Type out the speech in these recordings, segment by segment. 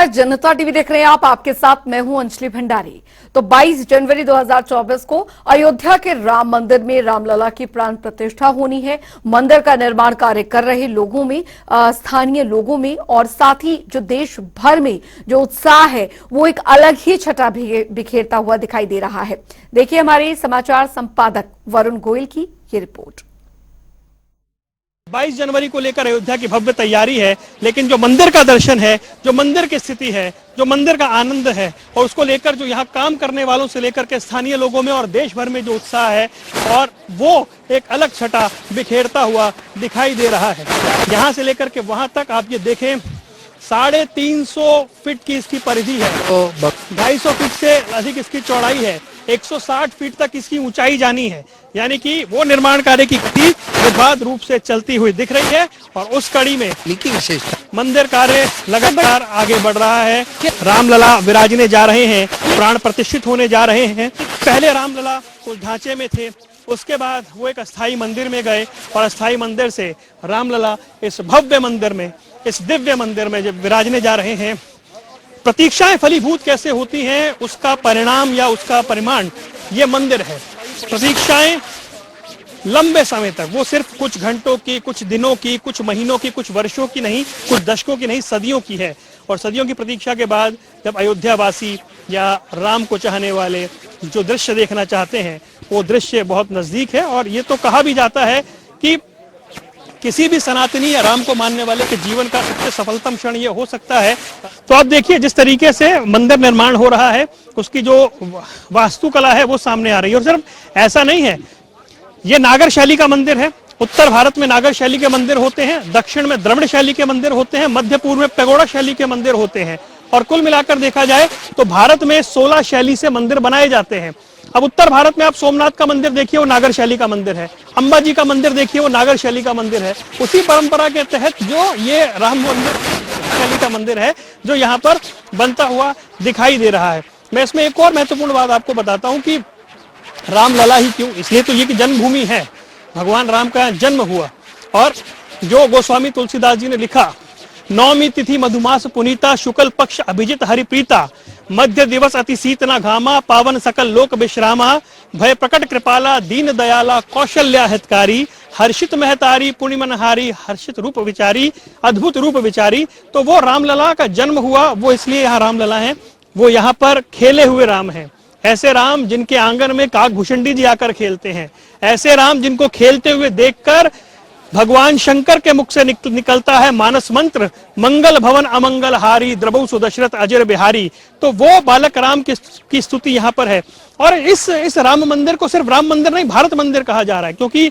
नमस्कार, जनता टीवी देख रहे हैं आप। आपके साथ मैं हूं अंजलि भंडारी। तो 22 जनवरी 2024 को अयोध्या के राम मंदिर में रामलला की प्राण प्रतिष्ठा होनी है। मंदिर का निर्माण कार्य कर रहे लोगों में, स्थानीय लोगों में और साथ ही जो देश भर में जो उत्साह है वो एक अलग ही छटा बिखेरता हुआ दिखाई दे रहा है। देखिए हमारे समाचार संपादक वरुण गोयल की ये रिपोर्ट। 22 जनवरी को लेकर अयोध्या की भव्य तैयारी है, लेकिन जो मंदिर का दर्शन है, जो मंदिर की स्थिति है, जो मंदिर का आनंद है और उसको लेकर जो यहाँ काम करने वालों से लेकर के स्थानीय लोगों में और देश भर में जो उत्साह है और वो एक अलग छटा बिखेरता हुआ दिखाई दे रहा है। यहाँ से लेकर के वहां तक आप ये देखें, 350 फीट की इसकी परिधि है, 250 फीट से अधिक इसकी चौड़ाई है, 160 फीट तक इसकी ऊंचाई जानी है। यानी कि वो निर्माण कार्य की गति निर्बाध रूप से चलती हुई दिख रही है और उस कड़ी में मंदिर कार्य लगातार आगे बढ़ रहा है। रामलला विराजने जा रहे हैं, प्राण प्रतिष्ठित होने जा रहे हैं। पहले रामलला उस ढांचे में थे, उसके बाद वो एक अस्थाई मंदिर में गए और अस्थाई मंदिर से रामलला इस भव्य मंदिर में, इस दिव्य मंदिर में जब विराजने जा रहे हैं। प्रतीक्षाएं फलीभूत कैसे होती हैं उसका परिणाम या उसका परिमाण ये मंदिर है। प्रतीक्षाएं लंबे समय तक, वो सिर्फ कुछ घंटों की, कुछ दिनों की, कुछ महीनों की, कुछ वर्षों की नहीं, कुछ दशकों की नहीं, सदियों की है। और सदियों की प्रतीक्षा के बाद जब अयोध्यावासी या राम को चाहने वाले जो दृश्य देखना चाहते हैं वो दृश्य बहुत नजदीक है। और ये तो कहा भी जाता है कि किसी भी सनातनी या राम को मानने वाले के जीवन का सबसे सफलतम क्षण ये हो सकता है। तो आप देखिए जिस तरीके से मंदिर निर्माण हो रहा है, उसकी जो वास्तुकला है वो सामने आ रही है। और सिर्फ ऐसा नहीं है, ये नागर शैली का मंदिर है। उत्तर भारत में नागर शैली के मंदिर होते हैं, दक्षिण में द्रविड़ शैली के मंदिर होते हैं, मध्य पूर्व में पैगोडा शैली के मंदिर होते हैं। और कुल मिलाकर देखा जाए तो भारत में 16 शैली से मंदिर बनाए जाते हैं। अब उत्तर भारत में आप सोमनाथ का मंदिर देखिए, वो नागर शैली का मंदिर है। अंबाजी का मंदिर देखिए, वो नागर शैली का मंदिर है। उसी परंपरा के तहत जो ये राम मंदिर शैली का मंदिर है जो यहाँ पर बनता हुआ दिखाई दे रहा है। मैं इसमें एक और महत्वपूर्ण बात आपको बताता हूँ कि रामलला ही क्यों, इसलिए तो ये कि जन्मभूमि है, भगवान राम का जन्म हुआ। और जो गोस्वामी तुलसीदास जी ने लिखा, नौमी तिथि मधुमास पुनीता, शुक्ल पक्ष अभिजित हरिप्रीता, मध्य दिवस अति शीतना घामा, पावन सकल लोक विश्रामा, भय प्रकट कृपाला, दीन दयाला, कौशल्या हितकारी, हर्षित महतारी, पुण्य मनहारी, हर्षित रूप विचारी, अद्भुत रूप विचारी। तो वो रामलला का जन्म हुआ, वो इसलिए यहाँ रामलला है। वो यहाँ पर खेले हुए राम हैं, ऐसे राम जिनके आंगन में काकभूषणी जी आकर खेलते हैं, ऐसे राम जिनको खेलते हुए देखकर भगवान शंकर के मुख से निकलता है मानस मंत्र, मंगल भवन अमंगल हारी, द्रबहु सुदशरथ अजर बिहारी। तो वो बालक राम की स्तुति यहाँ पर है। और इस राम मंदिर को सिर्फ राम मंदिर नहीं, भारत मंदिर कहा जा रहा है, क्योंकि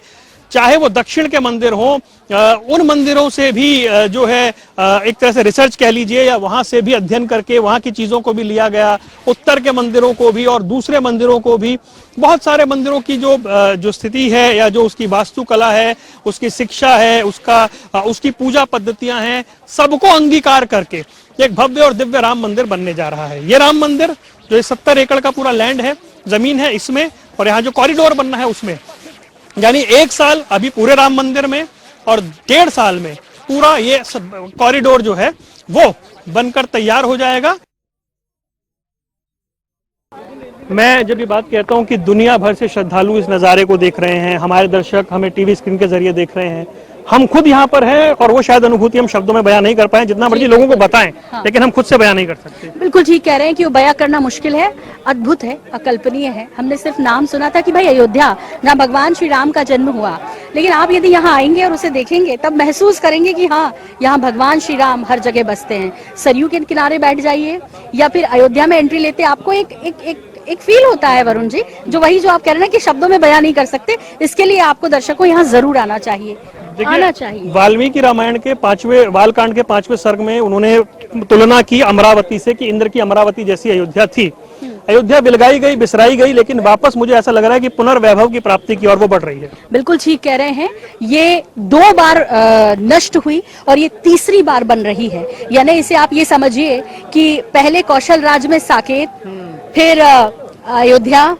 चाहे वो दक्षिण के मंदिर हो, उन मंदिरों से भी जो है एक तरह से रिसर्च कह लीजिए या वहां से भी अध्ययन करके वहां की चीजों को भी लिया गया, उत्तर के मंदिरों को भी और दूसरे मंदिरों को भी। बहुत सारे मंदिरों की जो स्थिति है या जो उसकी वास्तुकला है, उसकी शिक्षा है, उसकी पूजा पद्धतियां हैं, सबको अंगीकार करके एक भव्य और दिव्य राम मंदिर बनने जा रहा है। ये राम मंदिर जो 70 एकड़ का पूरा लैंड है, जमीन है इसमें, और यहाँ जो कॉरिडोर बनना है उसमें, यानी 1 साल अभी पूरे राम मंदिर में और 1.5 साल में पूरा ये कॉरिडोर जो है वो बनकर तैयार हो जाएगा। मैं जब ये बात कहता हूं कि दुनिया भर से श्रद्धालु इस नज़ारे को देख रहे हैं, हमारे दर्शक हमें टीवी स्क्रीन के जरिए देख रहे हैं, हम खुद यहाँ पर हैं और वो शायद अनुभूति हम शब्दों में बयां नहीं कर पाए, जितना मर्जी लोगों को बताएं, हाँ। लेकिन हम खुद से बयां नहीं कर सकते। बिल्कुल ठीक कह रहे हैं कि वो बयां करना मुश्किल है, अद्भुत है, अकल्पनीय है। हमने सिर्फ नाम सुना था कि भाई अयोध्या जहाँ भगवान श्री राम का जन्म हुआ, लेकिन आप यदि यहाँ आएंगे और उसे देखेंगे तब महसूस करेंगे कि हाँ, यहाँ भगवान श्री राम हर जगह बसते हैं। सरयू के किनारे बैठ जाइए या फिर अयोध्या में एंट्री लेते आपको एक फील होता है वरुण जी, जो वही जो आप कह रहे हैं कि शब्दों में बयां नहीं कर सकते। इसके लिए आपको दर्शकों यहाँ जरूर आना चाहिए, आना चाहिए। वाल्मीकि रामायण के 5वें बालकांड के 5वें सर्ग में उन्होंने तुलना की अमरावती से कि इंद्र की अमरावती जैसी अयोध्या थी। अयोध्या बिलगाई गई, बिसराई गई, लेकिन वापस मुझे ऐसा लग रहा है कि पुनर्वैभव की प्राप्ति की ओर वो बढ़ रही है। बिल्कुल ठीक कह रहे हैं। ये 2 बार नष्ट हुई और ये तीसरी बार बन रही है। यानी इसे आप ये समझिए कि पहले कौशल राज में साकेत, फिर अयोध्या,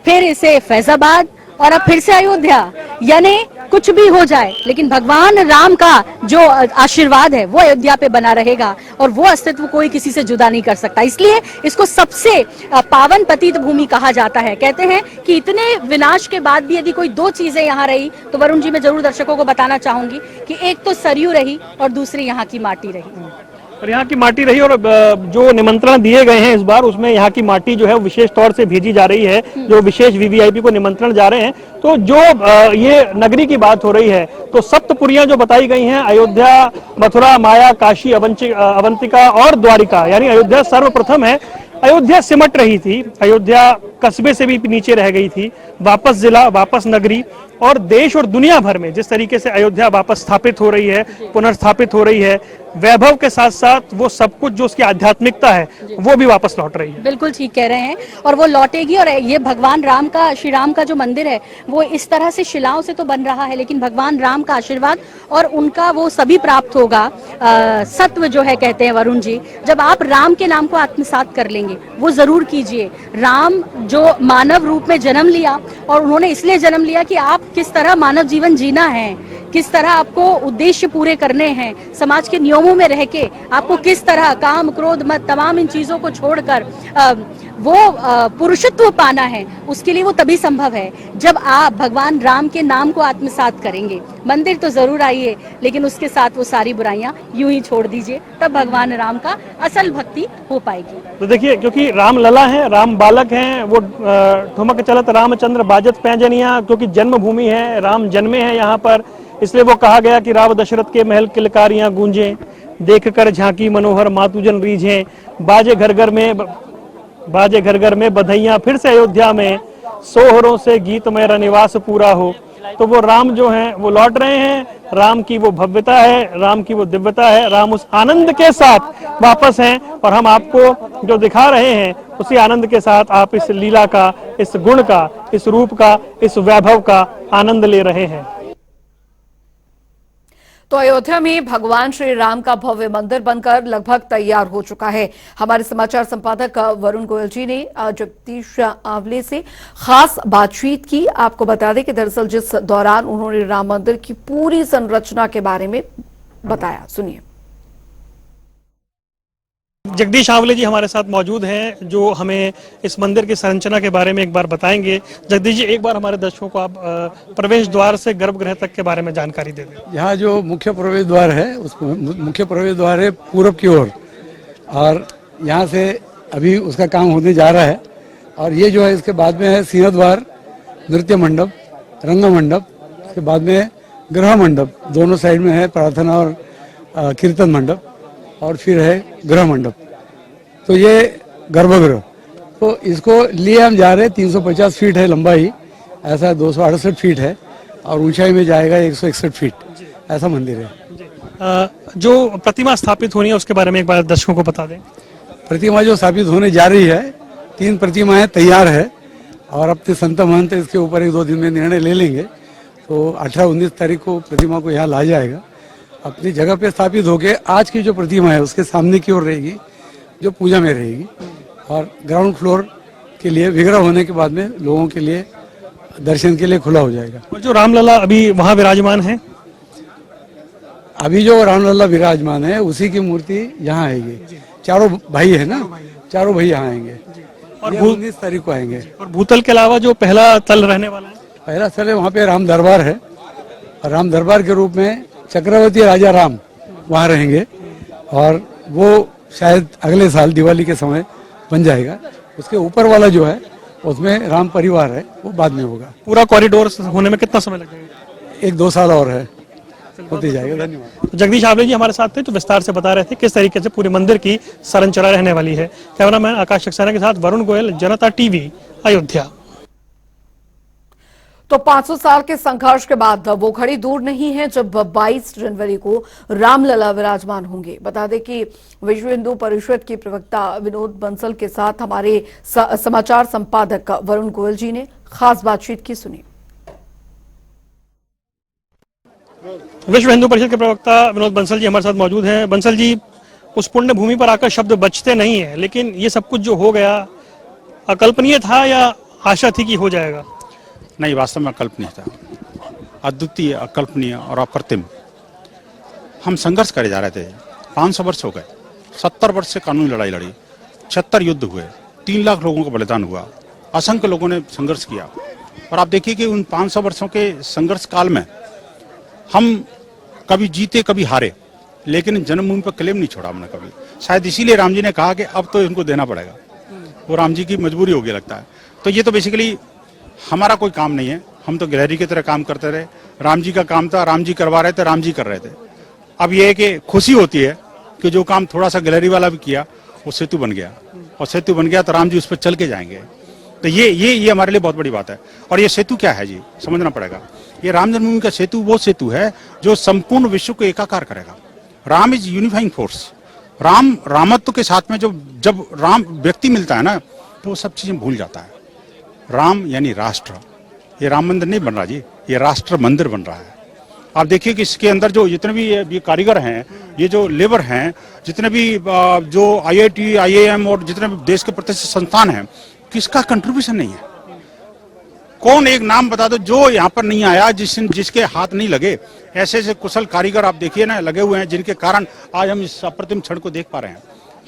फिर इसे फैजाबाद और अब फिर से अयोध्या। यानी कुछ भी हो जाए, लेकिन भगवान राम का जो आशीर्वाद है वो अयोध्या पे बना रहेगा और वो अस्तित्व कोई किसी से जुदा नहीं कर सकता। इसलिए इसको सबसे पावन पतित भूमि कहा जाता है। कहते हैं कि इतने विनाश के बाद भी यदि कोई दो चीजें यहाँ रही तो वरुण जी, मैं जरूर दर्शकों को बताना चाहूंगी कि एक तो सरयू रही और दूसरी यहाँ की माटी रही। और यहाँ की माटी रही, और जो निमंत्रण दिए गए हैं इस बार, उसमें यहाँ की माटी जो है विशेष तौर से भेजी जा रही है, जो विशेष वीवीआईपी को निमंत्रण जा रहे हैं। तो जो ये नगरी की बात हो रही है, तो सप्तपुरियां जो बताई गई हैं, अयोध्या, मथुरा, माया, काशी, अवंतिका और द्वारिका, यानी अयोध्या सर्वप्रथम है। अयोध्या सिमट रही थी, अयोध्या कस्बे से भी नीचे रह गई थी, वापस जिला, वापस नगरी, और देश और दुनिया भर में जिस तरीके से अयोध्या वापस स्थापित हो रही है, पुनर्स्थापित हो रही है, वैभव के साथ साथ वो सब कुछ जो उसकी आध्यात्मिकता है वो भी वापस लौट रही है। बिल्कुल ठीक कह रहे हैं, और वो लौटेगी। और ये भगवान राम का, श्री राम का जो मंदिर है वो इस तरह से शिलाओं से तो बन रहा है, लेकिन भगवान राम का आशीर्वाद और उनका वो सभी प्राप्त होगा। सत्व जो है, कहते हैं वरुण जी, जब आप राम के नाम को आत्मसात कर लेंगे, वो जरूर कीजिए। राम जो मानव रूप में जन्म लिया, और उन्होंने इसलिए जन्म लिया कि आप किस तरह मानव जीवन जीना है, किस तरह आपको उद्देश्य पूरे करने हैं, समाज के नियमों में रह के आपको किस तरह काम, क्रोध, मत, तमाम इन चीजों को छोड़कर वो पुरुषत्व पाना है, उसके लिए वो तभी संभव है जब आप भगवान राम के नाम को आत्मसात करेंगे। मंदिर तो जरूर आइए, लेकिन उसके साथ वो सारी बुराइयां यूं ही छोड़ दीजिए, तब भगवान राम का असल भक्ति हो पाएगी। तो देखिए, क्योंकि राम लला है, राम बालक हैं, वो ठुमक चलत रामचंद्र बाजत पैंजनिया, क्योंकि जन्मभूमि है, राम जन्मे हैं यहाँ पर, इसलिए वो कहा गया कि राव दशरथ के महल किलकारियां गूंजें, देख कर झांकी मनोहर मातुजन रीझें, बाजे घर घर में बधैया फिर से अयोध्या में, सोहरों से गीत मेरा निवास पूरा हो। तो वो राम जो हैं वो लौट रहे हैं, राम की वो भव्यता है, राम की वो दिव्यता है, राम उस आनंद के साथ वापस हैं, और हम आपको जो दिखा रहे हैं उसी आनंद के साथ आप इस लीला का, इस गुण का, इस रूप का, इस वैभव का आनंद ले रहे हैं। तो अयोध्या में भगवान श्री राम का भव्य मंदिर बनकर लगभग तैयार हो चुका है। हमारे समाचार संपादक वरुण गोयल जी ने जगदीश आवले से खास बातचीत की। आपको बता दें कि दरअसल जिस दौरान उन्होंने राम मंदिर की पूरी संरचना के बारे में बताया, सुनिए। जगदीश आवले जी हमारे साथ मौजूद हैं, जो हमें इस मंदिर की संरचना के बारे में एक बार बताएंगे। जगदीश जी, एक बार हमारे दर्शकों को आप प्रवेश द्वार से गर्भगृह तक के बारे में जानकारी दे दें। यहाँ जो मुख्य प्रवेश द्वार है, उसको मुख्य प्रवेश द्वार है पूरब की ओर, और यहाँ से अभी उसका काम होने जा रहा है। और ये जो है, इसके बाद में है सिंह द्वार, नृत्य मंडप, रंग मंडप, इसके बाद में गृह मंडप, दोनों साइड में है प्रार्थना और कीर्तन मंडप, और फिर है गृह मंडप। तो ये गर्भगृह, तो इसको लिए हम जा रहे हैं। 350 फीट है लंबाई, ऐसा 268 फीट है, और ऊंचाई में जाएगा 161 फीट, ऐसा मंदिर है। जो प्रतिमा स्थापित होनी है उसके बारे में एक बार दर्शकों को बता दें। प्रतिमा जो स्थापित होने जा रही है, 3 प्रतिमाएं तैयार है, और अब तो संत महंत इसके ऊपर 1-2 दिन में निर्णय ले लेंगे। तो 18-19 तारीख को प्रतिमा को यहाँ ला जाएगा, अपनी जगह पे स्थापित होके। आज की जो प्रतिमा है उसके सामने की ओर रहेगी, जो पूजा में रहेगी, और ग्राउंड फ्लोर के लिए विग्रह होने के बाद में लोगों के लिए दर्शन के लिए खुला हो जाएगा। और जो रामलला अभी वहाँ विराजमान है, अभी जो रामलला विराजमान है उसी की मूर्ति यहाँ आएगी। चारों भाई है ना, चारों भाई यहाँ आएंगे, और 19 तारीख को आएंगे। और भूतल के अलावा जो पहला तल रहने वाला है, पहला स्थल है वहाँ पे राम दरबार है, और राम दरबार के रूप में चक्रवर्ती राजा राम वहाँ रहेंगे, और वो शायद अगले साल दिवाली के समय बन जाएगा। उसके ऊपर वाला जो है उसमें राम परिवार है, वो बाद में होगा। पूरा कॉरिडोर होने में कितना समय लगेगा? 1-2 साल और है, होते जाएगा। धन्यवाद। जगदीश आवले जी हमारे साथ थे, तो विस्तार से बता रहे थे किस तरीके से पूरे मंदिर की संरचना रहने वाली है। कैमरामैन आकाश सक्सेना के साथ वरुण गोयल, जनता टीवी, अयोध्या। तो 500 साल के संघर्ष के बाद वो घड़ी दूर नहीं है जब 22 जनवरी को रामलला विराजमान होंगे। बता दें कि विश्व हिंदू परिषद के प्रवक्ता विनोद बंसल के साथ हमारे समाचार संपादक वरुण गोयल जी ने खास बातचीत की, सुनी। विश्व हिंदू परिषद के प्रवक्ता विनोद बंसल जी हमारे साथ मौजूद हैं। बंसल जी, उस पुण्य भूमि पर आकर शब्द बचते नहीं है, लेकिन ये सब कुछ जो हो गया अकल्पनीय था या आशा थी कि हो जाएगा? नहीं, वास्तव में अकल्पनीय था। अद्वितीय, अकल्पनीय और अप्रतिम। हम संघर्ष करे जा रहे थे, 500 वर्ष हो गए, 70 वर्ष से कानूनी लड़ाई लड़ी, 76 युद्ध हुए, 3 लाख लोगों का बलिदान हुआ, असंख्य लोगों ने संघर्ष किया। और आप देखिए कि उन 500 वर्षों के संघर्ष काल में हम कभी जीते कभी हारे, लेकिन जन्मभूमि पर क्लेम नहीं छोड़ा हमने कभी। शायद इसीलिए राम जी ने कहा कि अब तो इनको देना पड़ेगा, वो राम जी की मजबूरी होगी लगता है। तो ये तो बेसिकली हमारा कोई काम नहीं है, हम तो गिलहरी की तरह काम करते रहे। राम जी का काम था, राम जी करवा रहे थे, राम जी कर रहे थे। अब ये है कि खुशी होती है कि जो काम थोड़ा सा गिलहरी वाला भी किया वो सेतु बन गया, और सेतु बन गया तो राम जी उस पर चल के जाएंगे। तो ये हमारे लिए बहुत बड़ी बात है। और ये सेतु क्या है जी, समझना पड़ेगा। ये राम जन्मभूमि का सेतु वो सेतु है जो संपूर्ण विश्व को एकाकार करेगा। Ram is unifying force. रामत्व के साथ में जब राम व्यक्ति मिलता है ना, तो वो सब चीजें भूल जाता है। राम यानी राष्ट्र। ये राम मंदिर नहीं बन रहा जी, ये राष्ट्र मंदिर बन रहा है। आप देखिए कि इसके अंदर जो जितने भी ये कारीगर हैं, ये जो लेबर हैं, जितने भी जो IIT, IIM और जितने भी देश के प्रतिष्ठित संस्थान हैं, किसका कंट्रीब्यूशन नहीं है? कौन एक नाम बता दो जो यहाँ पर नहीं आया, जिसके हाथ नहीं लगे। ऐसे ऐसे कुशल कारीगर आप देखिए ना लगे हुए हैं, जिनके कारण आज हम इस अप्रतिम क्षण को देख पा रहे हैं।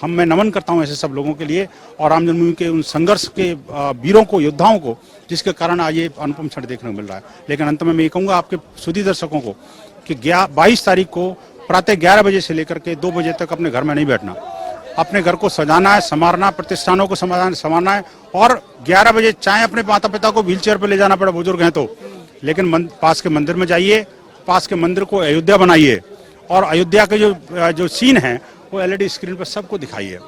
मैं नमन करता हूं ऐसे सब लोगों के लिए, और राम जन्मभूमि के उन संघर्ष के वीरों को, योद्धाओं को, जिसके कारण आज ये अनुपम क्षण देखने को मिल रहा है। लेकिन अंत में मैं ये कहूंगा आपके सुधी दर्शकों को कि 22 तारीख को प्रातः 11 बजे से लेकर के 2 बजे तक अपने घर में नहीं बैठना। अपने घर को सजाना है, संवारना, प्रतिष्ठानों को संवारना है, और 11 बजे चाहे अपने माता पिता को व्हील चेयर पर ले जाना पड़े, बुजुर्ग हैं तो, लेकिन पास के मंदिर में जाइए, पास के मंदिर को अयोध्या बनाइए, और अयोध्या के जो सीन है वो LED स्क्रीन पर सबको दिखाइए।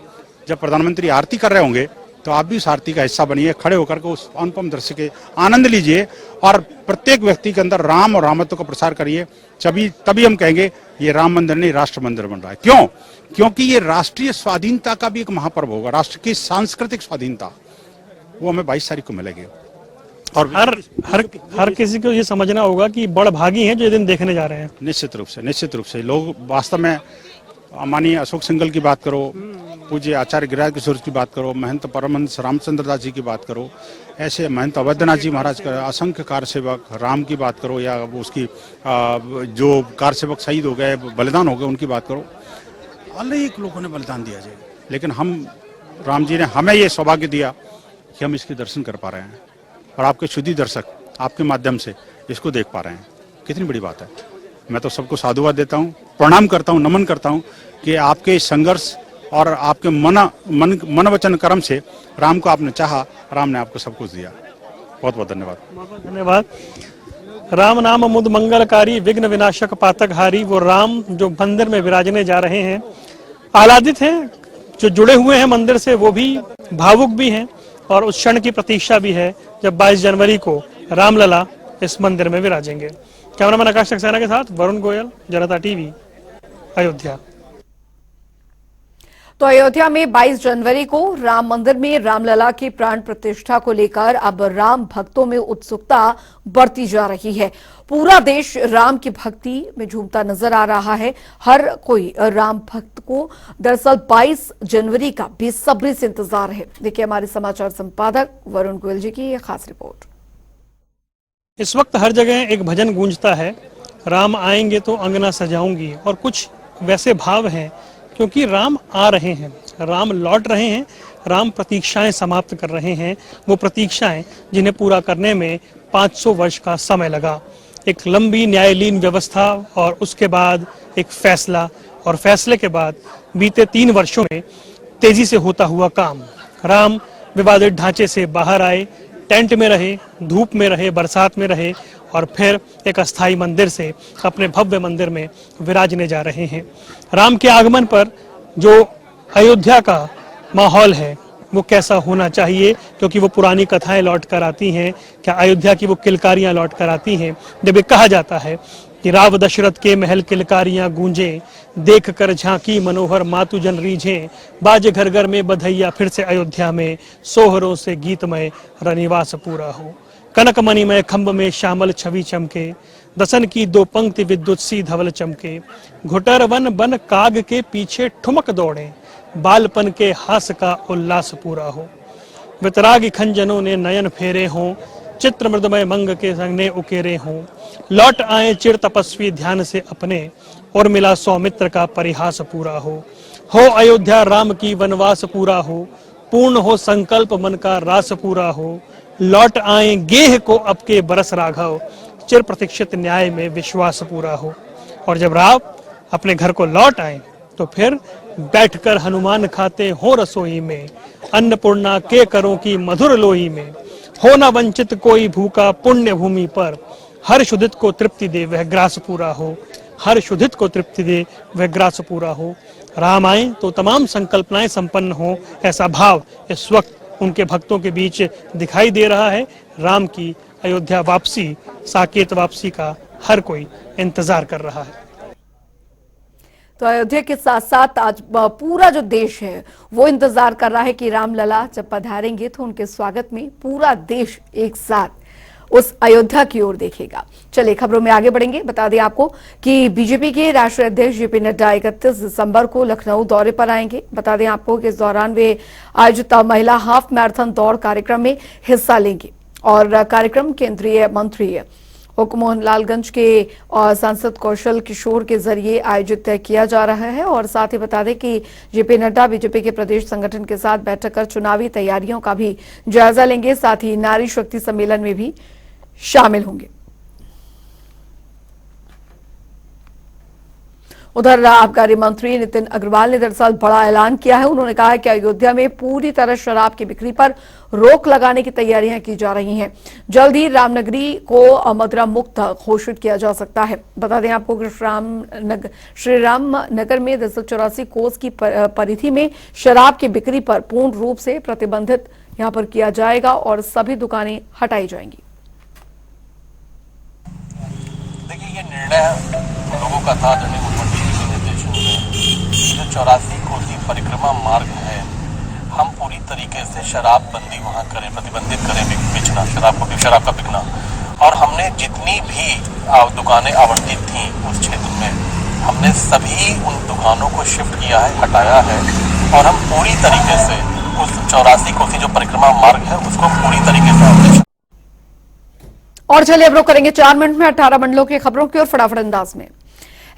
जब प्रधानमंत्री आरती कर रहे होंगे तो आप भी उस आरती का हिस्सा बनिए, खड़े होकर के उस अनुपम दृश्य के आनंद लीजिए, और प्रत्येक व्यक्ति के अंदर राम और रामत्व का प्रसार करिए। तभी हम कहेंगे ये राम मंदिर नहीं, राष्ट्र मंदिर बन रहा है। क्यों? क्योंकि ये राष्ट्रीय स्वाधीनता का भी एक महापर्व होगा। राष्ट्र की सांस्कृतिक स्वाधीनता वो हमें 22 तारीख को मिलेगी। और हर किसी को ये समझना होगा कि बड़ भागी हैं जो ये दिन देखने जा रहे हैं। निश्चित रूप से लोग वास्तव में, माननीय अशोक सिंघल की बात करो, पूज्य आचार्य गिरिराज किशोर की बात करो, महंत परमहंस रामचंद्र दास जी की बात करो, ऐसे महंत अवैधनाथ जी महाराज का, असंख्य कार सेवक राम की बात करो, या उसकी जो कार सेवक शहीद हो गए, बलिदान हो गए, उनकी बात करो। अनेक लोगों ने बलिदान दिया जी, लेकिन राम जी ने हमें ये सौभाग्य दिया कि हम इसके दर्शन कर पा रहे हैं, और आपके शुद्धि दर्शक आपके माध्यम से इसको देख पा रहे हैं। कितनी बड़ी बात है। मैं तो सबको साधुवाद देता हूँ, प्रणाम करता हूँ, नमन करता हूँ कि आपके संघर्ष और आपके मन वचन कर्म से राम को आपने चाहा, राम ने आपको सब कुछ दिया। बहुत बहुत धन्यवाद। धन्यवाद। राम नाम मुद मंगलकारी, विघ्न विनाशक पातक हारी, वो राम जो मंदिर में विराजने जा रहे हैं, आह्लादित हैं, जो जुड़े हुए हैं मंदिर से वो भी भावुक भी हैं, और उस क्षण की प्रतीक्षा भी है जब 22 जनवरी को रामलला इस मंदिर में विराजेंगे। कैमरामैन आकाश सक्सेना के साथ वरुण गोयल, जनता टीवी, अयोध्या। तो अयोध्या में 22 जनवरी को राम मंदिर में रामलला की प्राण प्रतिष्ठा को लेकर अब राम भक्तों में उत्सुकता बढ़ती जा रही है। पूरा देश राम की भक्ति में झूमता नजर आ रहा है। हर कोई राम भक्त को दरअसल 22 जनवरी का बेसब्री से इंतजार है। देखिए हमारे समाचार संपादक वरुण गोयल जी की यह खास रिपोर्ट। इस वक्त हर जगह एक भजन गूंजता है, राम आएंगे तो अंगना सजाऊंगी, और कुछ वैसे भाव हैं क्योंकि राम आ रहे हैं, राम लौट रहे हैं, राम प्रतीक्षाएं समाप्त कर रहे हैं, वो प्रतीक्षाएं जिन्हें पूरा करने में 500 वर्ष का समय लगा। एक लंबी न्यायालीन व्यवस्था, और उसके बाद एक फैसला, और फैसले के बाद बीते 3 वर्षों में तेजी से होता हुआ काम। राम विवादित ढांचे से बाहर आए, टेंट में रहे, धूप में रहे, बरसात में रहे, और फिर एक अस्थाई मंदिर से अपने भव्य मंदिर में विराजने जा रहे हैं। राम के आगमन पर जो अयोध्या का माहौल है वो कैसा होना चाहिए, क्योंकि वो पुरानी कथाएं लौट कर आती हैं, क्या अयोध्या की वो किलकारियां लौट कर आती हैं, जब ये कहा जाता है कि राव दशरथ के महल किलकारियां गूंजें, देख कर झांकी मनोहर मातु जन रीझें, बाजे घर घर में बधैया फिर से अयोध्या में, सोहरों से गीतमय रनिवास पूरा हो। कनक मणिमय खंभ में श्यामल छवि चमके, दसन की 2 पंक्ति विद्युत सी धवल चमके, घुटर वन बन काग के पीछे ठुमक दौड़े, बालपन के हास का उल्लास पूरा हो। वितरागी खंजनों ने नयन फेरे हों, चित्र मृदमय मंग के संगने उकेरे हों, लौट आए चिर तपस्वी ध्यान से अपने, और मिला सौमित्र का परिहास पूरा हो अयोध्या राम की वनवास पूरा हो, पूर्ण हो संकल्प मन का रास पूरा हो, लौट आए गेह को अब के बरस राघव, चिर प्रतीक्षित न्याय में विश्वास पूरा हो। और जब राम अपने घर को लौट आए तो फिर बैठकर हनुमान खाते हो रसोई में, अन्नपूर्णा के करों की मधुर लोई में, हो न वंचित कोई भूखा पुण्य भूमि पर, हर शुद्धित को तृप्ति दे वह ग्रास पूरा हो, हर शुद्धित को तृप्ति दे वह ग्रास पूरा हो। राम आए तो तमाम संकल्पनाएं संपन्न हो, ऐसा भाव इस वक्त उनके भक्तों के बीच दिखाई दे रहा है। राम की अयोध्या वापसी, साकेत वापसी का हर कोई इंतजार कर रहा है। तो अयोध्या के साथ साथ आज पूरा जो देश है वो इंतजार कर रहा है कि रामलला जब पधारेंगे तो उनके स्वागत में पूरा देश एक साथ उस अयोध्या की ओर देखेगा। चलिए खबरों में आगे बढ़ेंगे। बता दें आपको कि बीजेपी के राष्ट्रीय अध्यक्ष जेपी नड्डा 31 दिसंबर को लखनऊ दौरे पर आएंगे। बता दें आपको कि इस दौरान वे आयोजित महिला हाफ मैराथन दौड़ कार्यक्रम में हिस्सा लेंगे और कार्यक्रम केंद्रीय मंत्री हुक्मोहन लालगंज के और सांसद कौशल किशोर के जरिए आयोजित किया जा रहा है। और साथ ही बता दें कि जेपी नड्डा बीजेपी के प्रदेश संगठन के साथ बैठक कर चुनावी तैयारियों का भी जायजा लेंगे, साथ ही नारी शक्ति सम्मेलन में भी शामिल होंगे। उधर आबकारी मंत्री नितिन अग्रवाल ने दरअसल बड़ा ऐलान किया है। उन्होंने कहा है कि अयोध्या में पूरी तरह शराब की बिक्री पर रोक लगाने की तैयारियां की जा रही हैं। जल्द ही रामनगरी को मदिरा मुक्त घोषित किया जा सकता है। बता दें आपको कि श्री राम नगर में 284 कोस की परिधि में शराब की बिक्री पर पूर्ण रूप से प्रतिबंधित यहां पर किया जाएगा और सभी दुकानें हटाई जाएंगी। देखिए, ये निर्णय लोगों का था आदरणीय मुख्यमंत्री जी के निर्देशन में। जो 84 कोसी परिक्रमा मार्ग है, हम पूरी तरीके से शराब बंदी वहाँ करें, प्रतिबंधित करें बेचना, शराब का बिकना। और हमने जितनी भी दुकानें आवंटित थी उस क्षेत्र में, हमने सभी उन दुकानों को शिफ्ट किया है, हटाया है। और हम पूरी तरीके से उस 84 कोसी जो परिक्रमा मार्ग है उसको पूरी तरीके से हमने। और चलिए अब रुक करेंगे 4 मिनट में 18 मंडलों की खबरों की ओर फटाफट अंदाज में।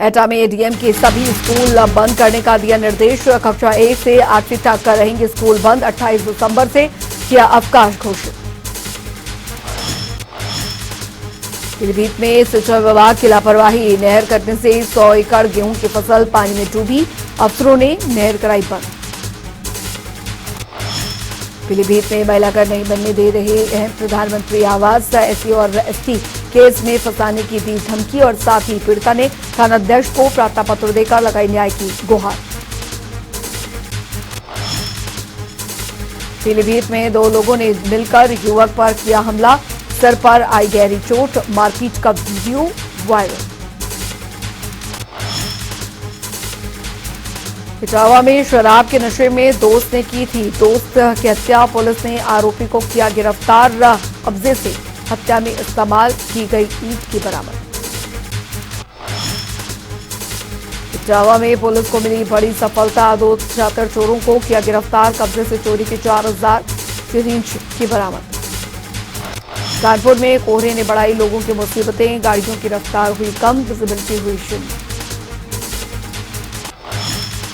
एटा में एडीएम के सभी स्कूल बंद करने का दिया निर्देश। कक्षा 1 से 8वीं तक का रहेंगे स्कूल बंद। 28 दिसंबर से किया अवकाश घोषित। पीलीभीत में सिंचाई विभाग की लापरवाही, नहर कटने से 100 एकड़ गेहूं की फसल पानी में डूबी। अफसरों ने नहर कराई बंद। पीलीभीत में महिला कर नहीं बनने दे रहे हैं प्रधानमंत्री आवास। एससी और एसटी केस में फंसाने की दी धमकी और साथ ही पीड़िता ने थानाध्यक्ष को प्रार्थना पत्र देकर लगाई न्याय की गुहार। पीलीभीत में 2 लोगों ने मिलकर युवक पर किया हमला। सर पर आई गहरी चोट। मारपीट का वीडियो वायरल। इटावा में शराब के नशे में दोस्त ने की थी दोस्त की हत्या। पुलिस ने आरोपी को किया गिरफ्तार। कब्जे से हत्या में इस्तेमाल की गई ईंट की बरामद। इटावा में पुलिस को मिली बड़ी सफलता। 2 छात्र चोरों को किया गिरफ्तार। कब्जे से चोरी की 4000 सिरिंज की बरामद। कानपुर में कोहरे ने बढ़ाई लोगों की मुसीबतें। गाड़ियों की रफ्तार हुई कम, विजिबिलिटी हुई शून्य।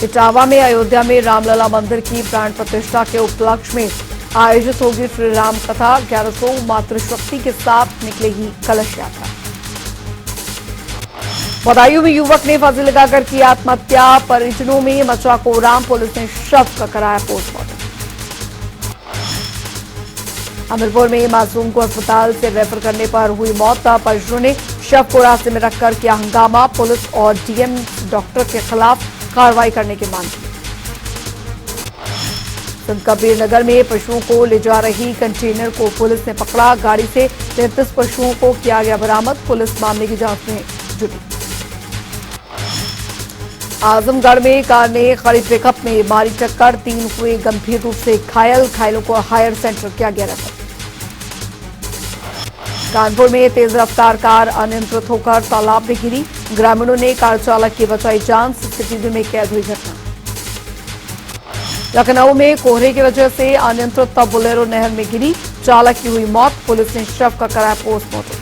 इटावा में अयोध्या में रामलला मंदिर की प्राण प्रतिष्ठा के उपलक्ष्य में आयोजित होगी श्री राम कथा। 1100 मातृशक्ति के साथ निकलेगी कलश यात्रा। बदायूं में युवक ने फांसी लगाकर की आत्महत्या। परिजनों में मचा कोहराम। पुलिस ने शव का कराया पोस्टमार्टम। अमीरपुर में मासूम को अस्पताल से रेफर करने पर हुई मौत। परिजनों ने शव को रास्ते में रखकर किया हंगामा। पुलिस और डीएम डॉक्टर के खिलाफ कार्रवाई करने की मांग की। संत कबीर नगर में पशुओं को ले जा रही कंटेनर को पुलिस ने पकड़ा। गाड़ी से 33 पशुओं को किया गया बरामद। पुलिस मामले की जांच में जुटी। आजमगढ़ में कार ने खड़ी पिकअप में मारी टक्कर। 3 हुए गंभीर रूप से घायल। घायलों को हायर सेंटर किया गया रेफर। कानपुर में तेज रफ्तार कार अनियंत्रित होकर तालाब में गिरी। ग्रामीणों ने कार चालक की बचाई जान। सीसीटीवी में कैद हुई घटना। लखनऊ में कोहरे की वजह से अनियंत्रित बोलेरो नहर में गिरी, चालक की हुई मौत, पुलिस ने शव का कराया पोस्टमार्टम।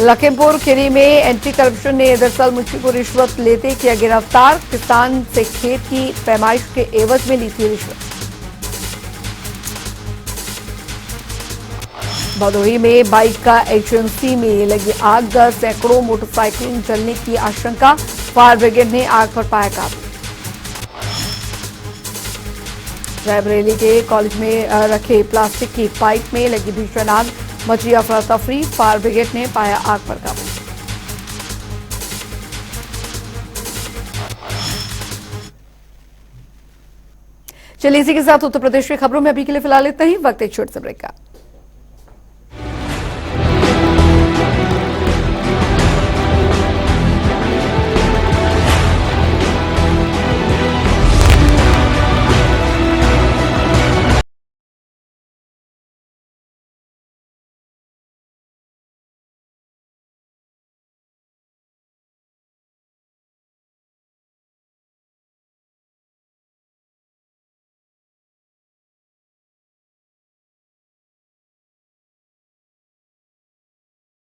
लखीमपुर खीरी में एंटी करप्शन ने दरअसल मुंशी को रिश्वत लेते किया गिरफ्तार, किसान से खेत की पैमाइश के एवज में ली थी रिश्वत। भदोही में बाइक का एजेंसी में लगी आग, सैकड़ों मोटरसाइकिल जलने की आशंका, फायर ब्रिगेड ने आग पर पाया काबू। रायबरेली के कॉलेज में रखे प्लास्टिक की पाइप में लगी भीषण आग, मची अफरा तफरी, फायर ब्रिगेड ने पाया आग पर काबू। चलिए इसी के साथ उत्तर प्रदेश की खबरों में अभी के लिए फिलहाल इतना ही। वक्त एक छोटे से ब्रेक का।